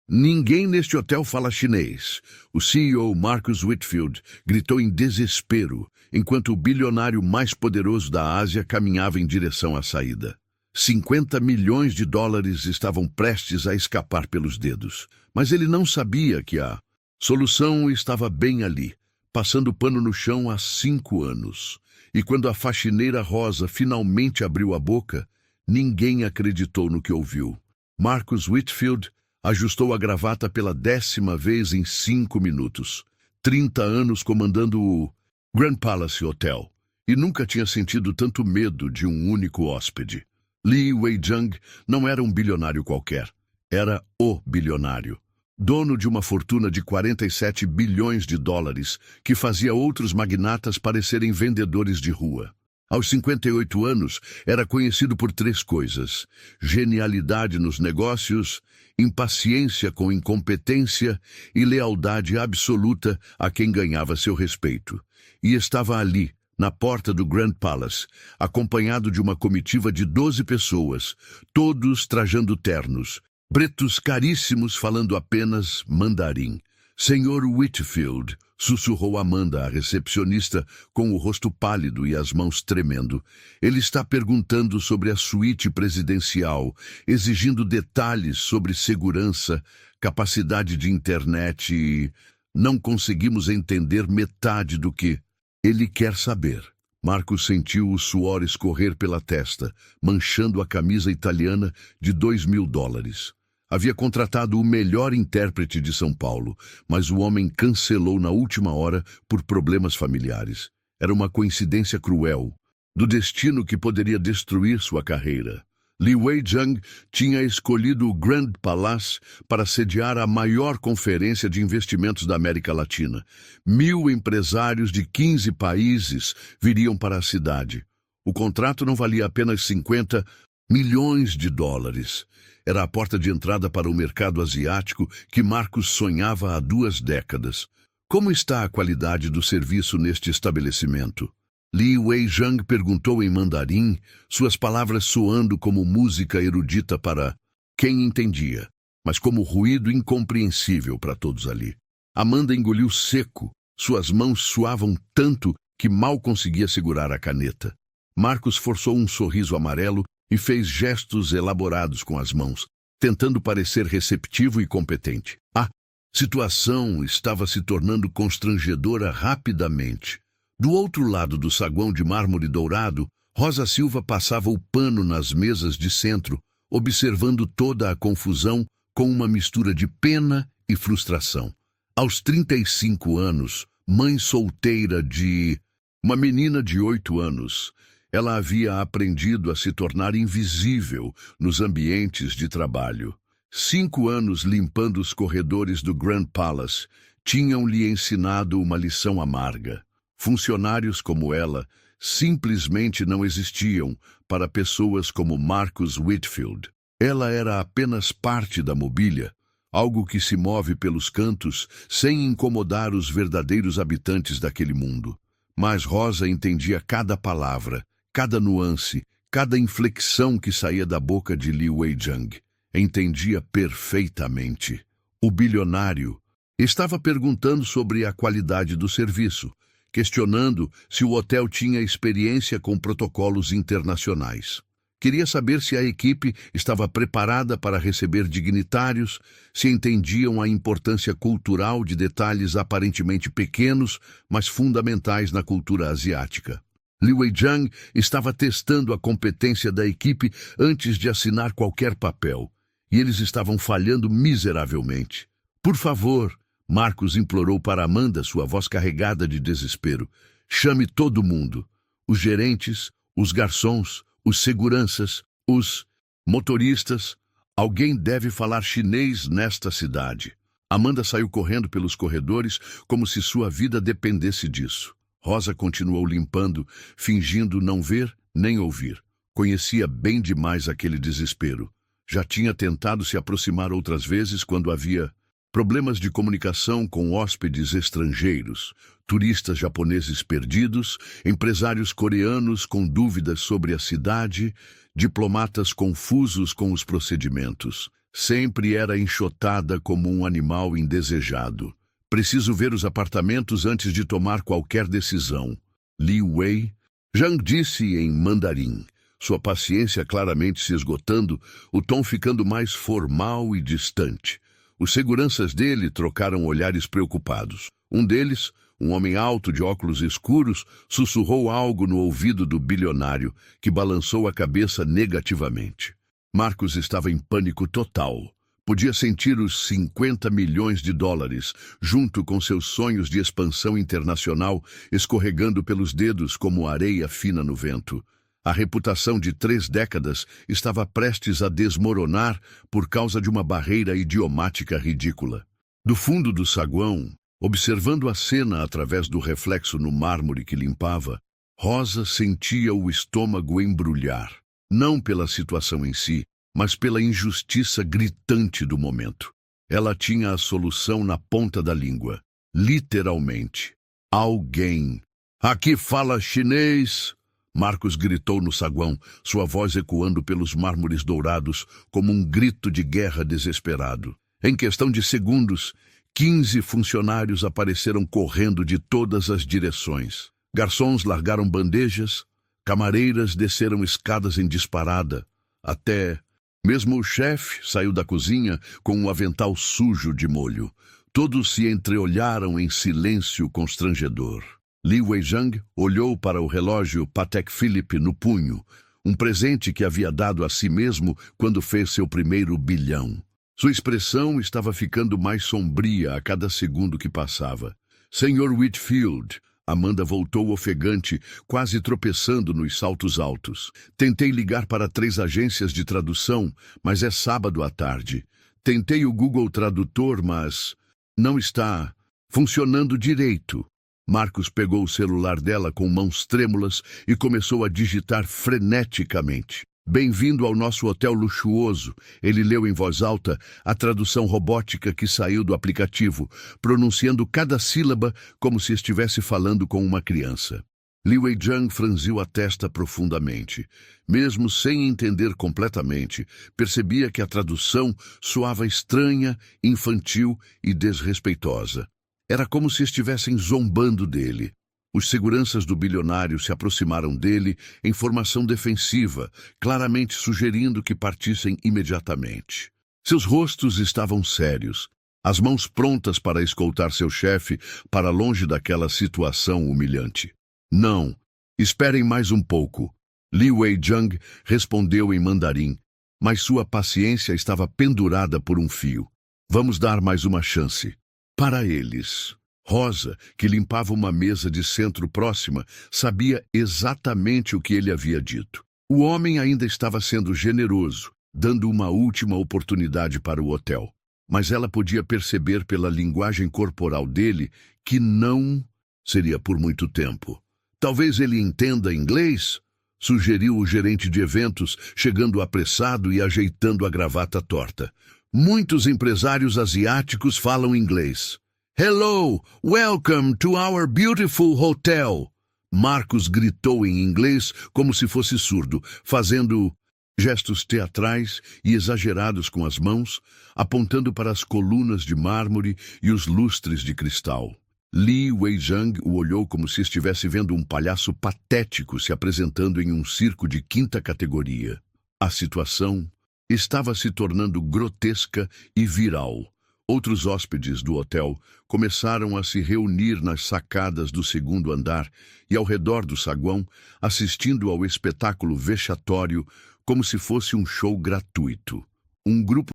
Ninguém neste hotel fala chinês. O CEO Marcus Whitfield gritou em desespero, enquanto o bilionário mais poderoso da Ásia caminhava em direção à saída. 50 milhões de dólares estavam prestes a escapar pelos dedos, mas ele não sabia que a solução estava bem ali, passando pano no chão há 5 anos. E quando a faxineira Rosa finalmente abriu a boca, ninguém acreditou no que ouviu. Marcus Whitfield ajustou a gravata pela 10ª vez em 5 minutos. 30 anos comandando o Grand Palace Hotel, e nunca tinha sentido tanto medo de um único hóspede. Li Weijang não era um bilionário qualquer. Era o bilionário. Dono de uma fortuna de 47 bilhões de dólares, que fazia outros magnatas parecerem vendedores de rua. Aos 58 anos, era conhecido por 3 coisas: genialidade nos negócios, impaciência com incompetência e lealdade absoluta a quem ganhava seu respeito. E estava ali, na porta do Grand Palace, acompanhado de uma comitiva de 12 pessoas, todos trajando ternos, pretos caríssimos falando apenas mandarim. Senhor Whitfield, sussurrou Amanda, a recepcionista, com o rosto pálido e as mãos tremendo. Ele está perguntando sobre a suíte presidencial, exigindo detalhes sobre segurança, capacidade de internet e... Não conseguimos entender metade do que ele quer saber. Marcos sentiu o suor escorrer pela testa, manchando a camisa italiana de $2.000. Havia contratado o melhor intérprete de São Paulo, mas o homem cancelou na última hora por problemas familiares. Era uma coincidência cruel, do destino que poderia destruir sua carreira. Li Weijang tinha escolhido o Grand Palace para sediar a maior conferência de investimentos da América Latina. 1.000 empresários de 15 países viriam para a cidade. O contrato não valia apenas 50 milhões de dólares. Era a porta de entrada para o mercado asiático que Marcos sonhava há 2 décadas. Como está a qualidade do serviço neste estabelecimento? Li Weijang perguntou em mandarim, suas palavras soando como música erudita para quem entendia, mas como ruído incompreensível para todos ali. Amanda engoliu seco, suas mãos suavam tanto que mal conseguia segurar a caneta. Marcos forçou um sorriso amarelo e fez gestos elaborados com as mãos, tentando parecer receptivo e competente. A situação estava se tornando constrangedora rapidamente. Do outro lado do saguão de mármore dourado, Rosa Silva passava o pano nas mesas de centro, observando toda a confusão com uma mistura de pena e frustração. Aos 35 anos, mãe solteira de uma menina de 8 anos, ela havia aprendido a se tornar invisível nos ambientes de trabalho. 5 anos limpando os corredores do Grand Palace tinham-lhe ensinado uma lição amarga. Funcionários como ela simplesmente não existiam para pessoas como Marcus Whitfield. Ela era apenas parte da mobília, algo que se move pelos cantos sem incomodar os verdadeiros habitantes daquele mundo. Mas Rosa entendia cada palavra, cada nuance, cada inflexão que saía da boca de Li Weijang. Entendia perfeitamente. O bilionário estava perguntando sobre a qualidade do serviço, questionando se o hotel tinha experiência com protocolos internacionais. Queria saber se a equipe estava preparada para receber dignitários, se entendiam a importância cultural de detalhes aparentemente pequenos, mas fundamentais na cultura asiática. Li Weijang estava testando a competência da equipe antes de assinar qualquer papel, e eles estavam falhando miseravelmente. Por favor, Marcos implorou para Amanda, sua voz carregada de desespero. Chame todo mundo. Os gerentes, os garçons, os seguranças, os motoristas. Alguém deve falar chinês nesta cidade. Amanda saiu correndo pelos corredores como se sua vida dependesse disso. Rosa continuou limpando, fingindo não ver nem ouvir. Conhecia bem demais aquele desespero. Já tinha tentado se aproximar outras vezes quando havia problemas de comunicação com hóspedes estrangeiros, turistas japoneses perdidos, empresários coreanos com dúvidas sobre a cidade, diplomatas confusos com os procedimentos. Sempre era enxotada como um animal indesejado. Preciso ver os apartamentos antes de tomar qualquer decisão. Li Wei Zhang disse em mandarim, sua paciência claramente se esgotando, o tom ficando mais formal e distante. Os seguranças dele trocaram olhares preocupados. Um deles, um homem alto de óculos escuros, sussurrou algo no ouvido do bilionário, que balançou a cabeça negativamente. Marcos estava em pânico total. Podia sentir os 50 milhões de dólares, junto com seus sonhos de expansão internacional, escorregando pelos dedos como areia fina no vento. A reputação de 3 décadas estava prestes a desmoronar por causa de uma barreira idiomática ridícula. Do fundo do saguão, observando a cena através do reflexo no mármore que limpava, Rosa sentia o estômago embrulhar, não pela situação em si, mas pela injustiça gritante do momento. Ela tinha a solução na ponta da língua. Literalmente. Alguém. Aqui fala chinês! Marcos gritou no saguão, sua voz ecoando pelos mármores dourados como um grito de guerra desesperado. Em questão de segundos, 15 funcionários apareceram correndo de todas as direções. Garçons largaram bandejas, camareiras desceram escadas em disparada, até... Mesmo o chefe saiu da cozinha com um avental sujo de molho. Todos se entreolharam em silêncio constrangedor. Li Weizhang olhou para o relógio Patek Philippe no punho, um presente que havia dado a si mesmo quando fez seu primeiro bilhão. Sua expressão estava ficando mais sombria a cada segundo que passava. Senhor Whitfield, Amanda voltou ofegante, quase tropeçando nos saltos altos. Tentei ligar para 3 agências de tradução, mas é sábado à tarde. Tentei o Google Tradutor, mas não está funcionando direito. Marcos pegou o celular dela com mãos trêmulas e começou a digitar freneticamente. Bem-vindo ao nosso hotel luxuoso. Ele leu em voz alta a tradução robótica que saiu do aplicativo, pronunciando cada sílaba como se estivesse falando com uma criança. Li Weizhang franziu a testa profundamente. Mesmo sem entender completamente, percebia que a tradução soava estranha, infantil e desrespeitosa. Era como se estivessem zombando dele. Os seguranças do bilionário se aproximaram dele em formação defensiva, claramente sugerindo que partissem imediatamente. Seus rostos estavam sérios, as mãos prontas para escoltar seu chefe para longe daquela situação humilhante. Não, esperem mais um pouco. Li Weizhang respondeu em mandarim, mas sua paciência estava pendurada por um fio. Vamos dar mais uma chance. Para eles. Rosa, que limpava uma mesa de centro próxima, sabia exatamente o que ele havia dito. O homem ainda estava sendo generoso, dando uma última oportunidade para o hotel. Mas ela podia perceber pela linguagem corporal dele que não seria por muito tempo. Talvez ele entenda inglês? Sugeriu o gerente de eventos, chegando apressado e ajeitando a gravata torta. Muitos empresários asiáticos falam inglês. Hello, welcome to our beautiful hotel. Marcos gritou em inglês como se fosse surdo, fazendo gestos teatrais e exagerados com as mãos, apontando para as colunas de mármore e os lustres de cristal. Li Weizhang o olhou como se estivesse vendo um palhaço patético se apresentando em um circo de 5ª categoria. A situação estava se tornando grotesca e viral. Outros hóspedes do hotel começaram a se reunir nas sacadas do 2º andar e ao redor do saguão, assistindo ao espetáculo vexatório como se fosse um show gratuito. Um grupo